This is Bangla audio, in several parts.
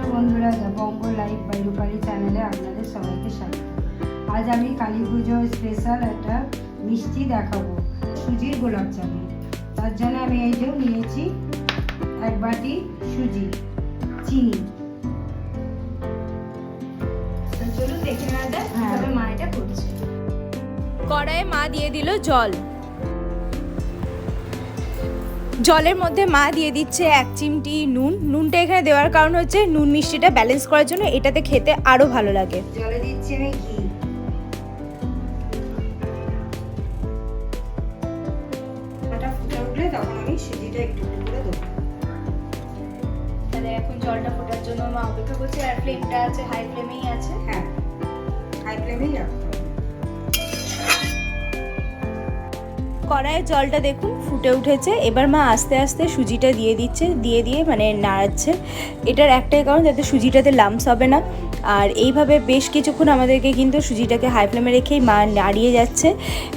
নমস্কার বন্ধুরা, বঙ্গ লাইভ বাই রূপালী চ্যানেলে আপনাদের সবাইকে স্বাগত। আজ আমি কালী পুজো স্পেশাল একটা মিষ্টি দেখাবো, সুজির গোলাপ জামুন। তার জন্য আমি এই যে নিয়েছি এক বাটি সুজি, চিনি। চলুন দেখে নেওয়া যাক কিভাবে মা এটা করছে। কড়াইয়ে মা দিয়ে দিল জল। জলের মধ্যে মা দিয়ে দিচ্ছে 1 চিমটি নুন। নুনটা এখানে দেওয়ার কারণ হচ্ছে নুন মিষ্টিটা ব্যালেন্স করার জন্য, এটাতে খেতে আরো ভালো লাগে। জলে দিচ্ছি আমি ঘি। ওটা ফুটে উঠলে তখন আমি সুজিটা একটু করে দেবো। তাহলে এখন জলটা ফোটার জন্য মা অপেক্ষা করছে, আর ফ্লেমটা আছে হাই ফ্লেমেই আছে। হ্যাঁ, হাই ফ্লেমেই রাখতে হবে। কড়াইয়ে জলটা দেখুন ফুটে উঠেছে। এবার মা আস্তে আস্তে সুজিটা দিয়ে দিচ্ছে, দিয়ে মানে নাড়াচ্ছে। এটার একটাই কারণ যাতে সুজিটাতে লাম্পস হবে না। আর এইভাবে বেশ কিছুক্ষণ আমাদেরকে কিন্তু সুজিটাকে হাই ফ্লেমে রেখেই মা নাড়িয়ে যাচ্ছে।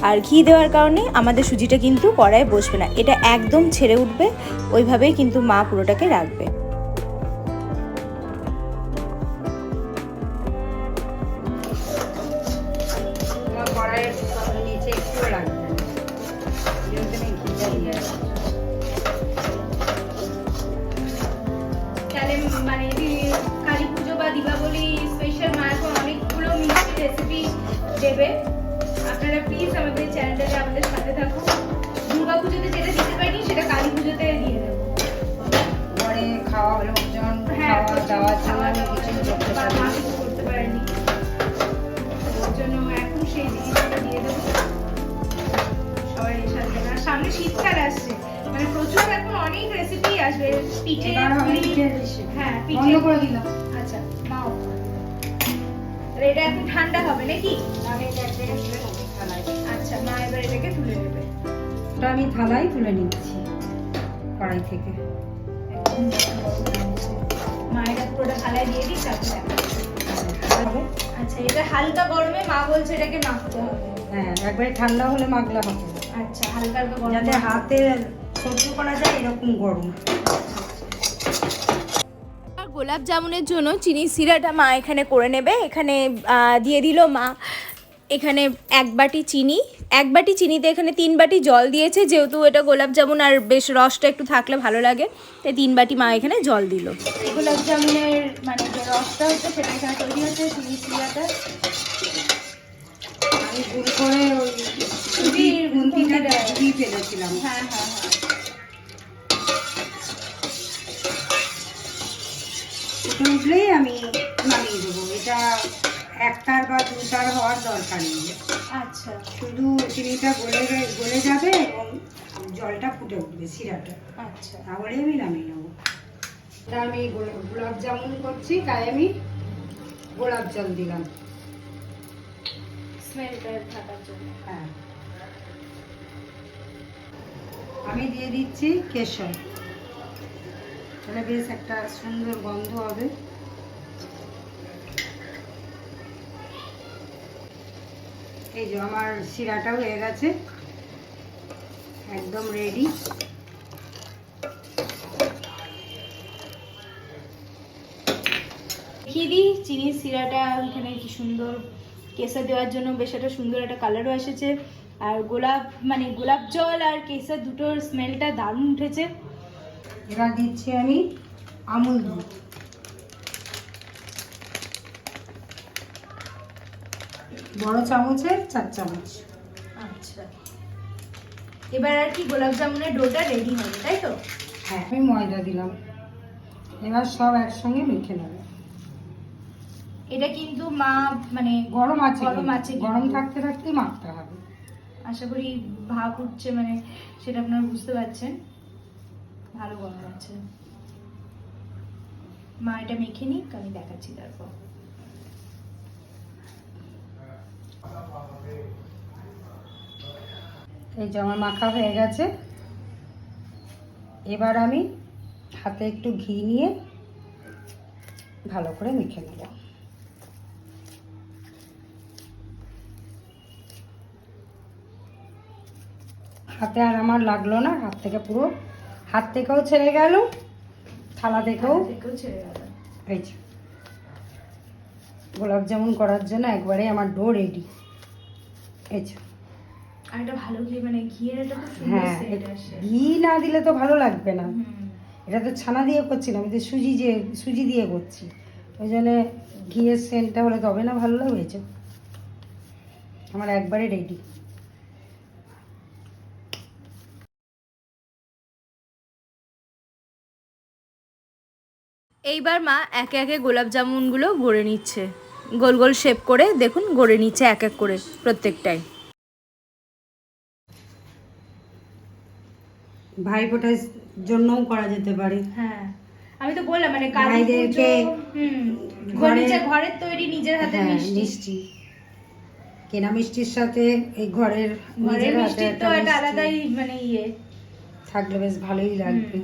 আর ঘি দেওয়ার কারণে আমাদের সুজিটা কিন্তু কড়াইয়ে বসবে না, এটা একদম ছেড়ে উঠবে। ওইভাবেই কিন্তু মা পুরোটাকে রাখবে। কড়াইয়ের নিচে একটু লাগবে, তাহলে মানে কালী পুজো বা দীপাবলি স্পেশাল মা এখন অনেকগুলো মিষ্টি রেসিপি দেবে। আপনারা প্লিজ আমাদের চ্যানেলটাতে আমাদের সাথে থাকুন। দুর্গা পুজোতে যেটা দিতে পারিনি সেটা কালী পুজোতে দিয়ে দেবো। ঘরে খাওয়া লোকজন হ্যাঁ, খাওয়া দাওয়া খাওয়া ছাড়া দাওয়া কিছু করতে বা পারি মা না। কিছু করতে পারেনি, ওর জন্য এখন সেই জিনিসটা দিয়ে দেবো সবাই সাথে। আর সামনে শীতকাল আসছে, মানে প্রচুর এখন অনেক রেসিপি আসবে। পিঠে, এবার হবে পুলি, পিঠের রেসিপি। হ্যাঁ বন্ধ পিঠে করে দিলাম। আচ্ছা মাও এটা এখন ঠান্ডা হবে নাকি? আমি এটা এক জায়গায় তুলে নেবো থালায়। আচ্ছা মা এবার এটাকে তুলে নেবে। ওটা আমি থালায় তুলে নিচ্ছি কড়াই থেকে। মা এটা পুরোটা থালায় দিয়ে দিই, তারপরে হবে। আচ্ছা এটা হালকা গরমে মা বলছে এটাকে মাখতে হবে। হ্যাঁ, একবারে ঠান্ডা হলে মাখলে হবে, আচ্ছা হালকা হালকা গরম যাতে হাতে সহ্য করা যায় এরকম গরম। গোলাপ জামুনের জন্য চিনির সিরাটা মা এখানে করে নেবে। এখানে দিয়ে দিল মা এখানে 1 বাটি চিনি। 1 বাটি চিনিতে এখানে 3 বাটি জল দিয়েছে, যেহেতু এটা গোলাপ জামুন আর বেশ রসটা একটু থাকলে ভালো লাগে, তাই 3 বাটি মা এখানে জল দিল। গোলাপ জামুনের মানে যে রসটা হচ্ছে সেটা এখানে তৈরি হচ্ছে চিনি সিরাটা। আমি ভুল করে ওই সুজির গুন্তিটা গুঁতিটা দিয়ে ফেলেছিলাম। হ্যাঁ হ্যাঁ হ্যাঁ ফুটে উঠলেই আমি নামিয়ে দেবো। এটা 1টার বা 2টার হওয়ার দরকার নেই, আচ্ছা শুধু চিনিটা গলে যাবে এবং জলটা ফুটে উঠবে সিরাটা, আচ্ছা তাহলে আমি নামিয়ে নেবো। এটা আমি গোলাপ জামুন করছি, তাই আমি গোলাপ জল দিলাম। স্মেলটা থাকার জন্য। হ্যাঁ, আমি দিয়ে দিচ্ছি কেশর, তাহলে বেশ একটা সুন্দর গন্ধ হবে। এই যে আমার শিরাটাও হয়ে গেছে, একদম রেডি। দেখিয়ে দিই চিনির সিরাটা এখানে কি সুন্দর, কেসর দেওয়ার জন্য বেশ একটা সুন্দর একটা কালারও এসেছে। আর গোলাপ জল আর কেসর দুটোর স্মেলটা দারুণ উঠেছে। এবার দিচ্ছি আমি আমুল দুধ। বড় চামচের 4 চামচ। আচ্ছা এবার আর কি গোলাপ জামুনের ডোটা রেডি হবে, তাই তো? হ্যাঁ, আমি ময়দা দিলাম। এবার সব একসঙ্গে মেখে নেবে। এটা কিন্তু মা মানে গরম আছে, গরম কিন্তু। থাকতে থাকতেই মাখতে হবে। আশা করি ভাপ উঠছে, মানে সেটা আপনারা বুঝতে পারছেন, ভালো গরম আছে। মা এটা মেখে নিক, আমি দেখাচ্ছি তারপর। এই যে আমার মাখা হয়ে গেছে। এবার আমি হাতে একটু ঘি নিয়ে ভালো করে মেখে নেব। হাতে আর আমার লাগলো না, হাত থেকেও ছেড়ে গেল, থালা থেকেও ছেড়ে গেল। এই যে গোলাপ জামুন করার জন্য একবারে আমার ডো রেডি। এই যে আর এটা ভালো ঘি, মানে ঘিয়ের একটা খুব সুন্দর হ্যাঁ, সেন্ট আসে। ঘি না দিলে তো ভালো লাগবে না। এটা তো ছানা দিয়ে করছি না, আমি তো সুজি দিয়ে করছি, ওই জন্য ঘিয়ের সেন্টটা হলে তবে না ভালো লাগবে। এই যে আমার একবারে রেডি। এইবার মা একে একে গোলাপ জামুনগুলো গড়ে নিচ্ছে, গোল গোল শেপ করে দেখুন গড়ে নিচ্ছে এক এক করে প্রত্যেকটাই। ভাইফোঁটার জন্যও করা যেতে পারে। হ্যাঁ, আমি তো বললাম মানে কালী ভাইদেরকে ঘরের তৈরি নিজের হাতে মিষ্টি, কেনা মিষ্টির সাথে এই ঘরের মিষ্টি তো একটা আলাদাই মানে থাকলে বেশ ভালোই লাগবে।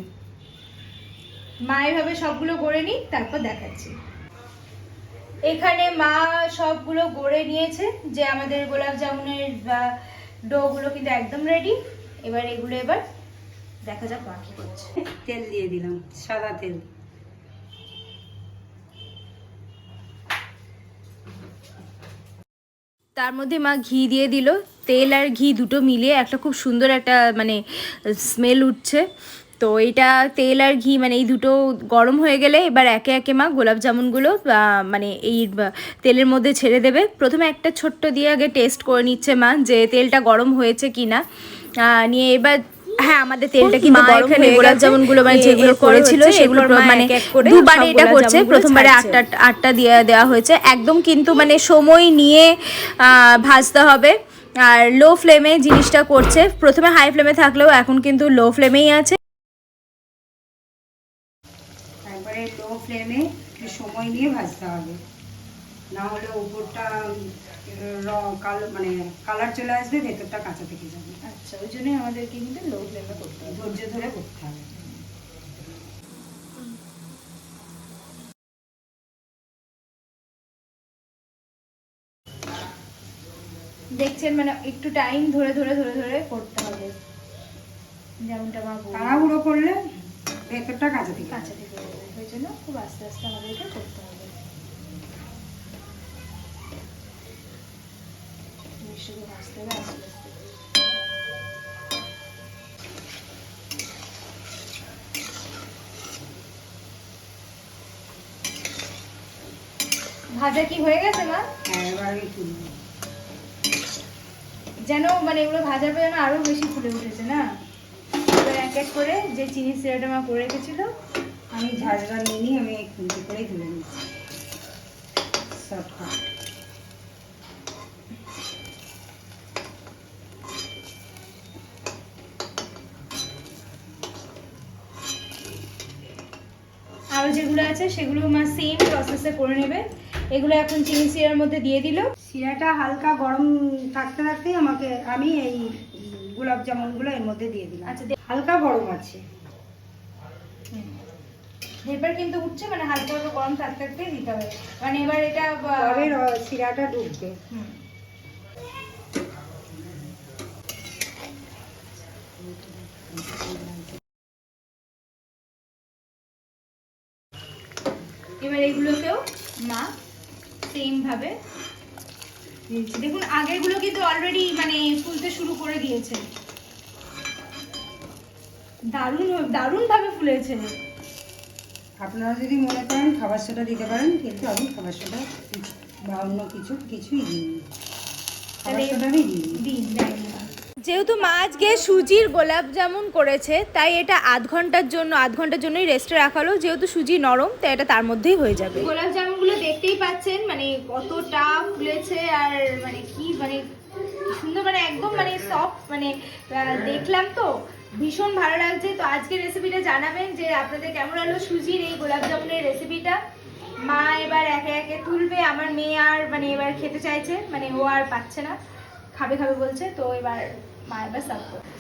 মা এভাবে সবগুলো গড়ে নিই, তারপর দেখাচ্ছি। এখানে মা সবগুলো গড়ে নিয়েছে, যে আমাদের গোলাপ জামুনের ডো গুলো কিন্তু একদম রেডি। এবার এগুলো দেখা যাক মা কি করছে। তেল দিয়ে দিলাম, সাদা তেল। তার মধ্যে মা ঘি দিয়ে দিল। তেল আর ঘি দুটো মিলিয়ে একটা খুব সুন্দর একটা মানে স্মেল উঠছে। তো এটা তেল আর ঘি মানে এই দুটো গরম হয়ে গেলে এবার একে একে মা গোলাপ জামুনগুলো মানে এই তেলের মধ্যে ছেড়ে দেবে। প্রথমে একটা ছোট্ট দিয়ে আগে টেস্ট করে নিচ্ছে মা যে তেলটা গরম হয়েছে কিনা। নিয়ে এবার হ্যাঁ, আমাদের তেলটা কিন্তু গরম হয়ে গেছে। গোলাপ জামুনগুলো মানে যেগুলো করেছিল সেগুলো মানে দুবারে এটা করছে। প্রথমবারে আটটা দিয়ে দেওয়া হয়েছে। একদম কিন্তু মানে সময় নিয়ে ভাজতে হবে, আর লো ফ্লেমে জিনিসটা করছে। প্রথমে হাই ফ্লেমে থাকলেও এখন কিন্তু লো ফ্লেমেই আছে। একবারে লো ফ্লেমে সময় নিয়ে ভাজতে হবে, না হলে উপরটা কালো মানে কালার চলে আসবে, ভেতরটা কাঁচা থেকে যাবে। আচ্ছা, ওই জন্যই আমাদেরকে কিন্তু লো ফ্লেমে করতে হবে, ধৈর্য ধরে করতে হবে। দেখছেন মানে একটু টাইম ধরে ধরে ধরে ধরে করতে হবে, যেমনটা মা বলল। তাড়াহুড়ো করলে ভেতরটা কাঁচা থেকে যাবে, ওই জন্য খুব আস্তে আস্তে আমাদেরকে করতে হবে। মিষ্টিগুলো ভাজতে হবে আস্তে আস্তে। ভাজা কি হয়ে গেছে মা? হ্যাঁ, এবার আমি তুলব। যেন মানে এগুলো ভাজার পর যেন আরো বেশি ফুলে উঠেছে না। এবার এক এক করে যে চিনি সিরাটা মা করে রেখেছিল আমি ঝাঁঝরা নিয়ে নিই, আমি খুন্তি করেই তুলে নিচ্ছি শর্টকাট। আরো যেগুলো আছে সেগুলো মা সেম প্রসেসে করে নেবে। এগুলো এখন চিনি সিরার মধ্যে দিয়ে দিল। শিরাটা হালকা গরম থাকতে থাকতেই আমি এই গোলাপ জামুনগুলো এর মধ্যে দিয়ে দিলাম। আচ্ছা, হালকা গরম আছে, এবার কিন্তু উঠছে, মানে হালকা হালকা গরম থাকতে থাকতে দিতে হবে, মানে এবার এটা তবে শিরাটা ডুববে। এবার এগুলোকেও মা সেম ভাবে দেখুন, আগেরগুলো কিন্তু অলরেডি মানে ফুলতে শুরু করে দিয়েছে। দারুণ দারুণ ভাবে ফুলেছে। আপনারা যদি মনে করেন খাবার সোডা দিতে পারেন, কিন্তু আমি খাবার সোডা বা অন্য কিছুই দিইনি, খাবার সোডারই দিইনি। যেহেতু মা আজকে সুজির গোলাপ জামুন করেছে, তাই এটা আধ ঘন্টার জন্যই রেস্টে রাখালো। যেহেতু সুজি নরম, তাই এটা তার মধ্যেই হয়ে যাবে। গোলাপ জামুনগুলো দেখতেই পাচ্ছেন মানে কতটা ফুলেছে, আর মানে কি মানে সুন্দর, মানে একদম মানে সফট, মানে দেখলাম তো ভীষণ ভালো লাগছে। তো আজকের রেসিপিটা জানাবেন যে আপনাদের কেমন লাগলো সুজির এই গোলাপ জামুনের রেসিপিটা। মা এবার একে একে তুলবে। আমার মেয়ে আর মানে এবার খেতে চাইছে, মানে ও আর পাচ্ছে না, খাবে বলছে। তো এবার মা এবার সার্ভ করবে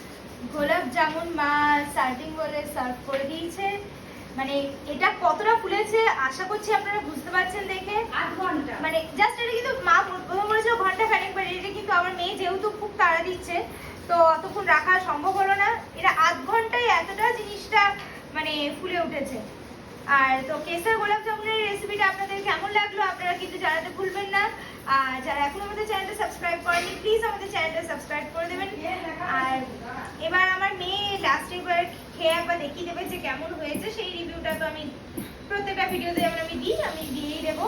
গোলাপ জামুন। মা সার্ভিং বলে সার্ভ করে দিয়েছে। মানে এটা কতটা ফুলেছে আশা করছি আপনারা বুঝতে পারছেন দেখে। আধ ঘন্টা মানে জাস্ট এটা কিন্তু মা প্রথম বলেছিল ঘন্টা খানেক, বাট এটা কিন্তু আমার মেয়ে যেহেতু খুব তাড়া দিচ্ছে, তো অতক্ষণ রাখা সম্ভব হলো না। এটা আধ ঘন্টায় এতটা জিনিসটা মানে ফুলে উঠেছে। আর তো কেসার গোলাপ জামুনের রেসিপিটা আপনাদের কেমন লাগলো আপনারা কিন্তু জানাতে ভুলবেন না। আর যারা এখন আমাদের চ্যানেলটা সাবস্ক্রাইব করেনি প্লিজ আমাদের চ্যানেলটা সাবস্ক্রাইব করে দেবেন। আর এবার আমার মেয়ে লাস্টে একবার খেয়ে একবার দেখিয়ে দেবে যে কেমন হয়েছে। সেই রিভিউটা তো আমি প্রত্যেকটা ভিডিওতে যেমন আমি দিই, আমি দিয়েই দেবো।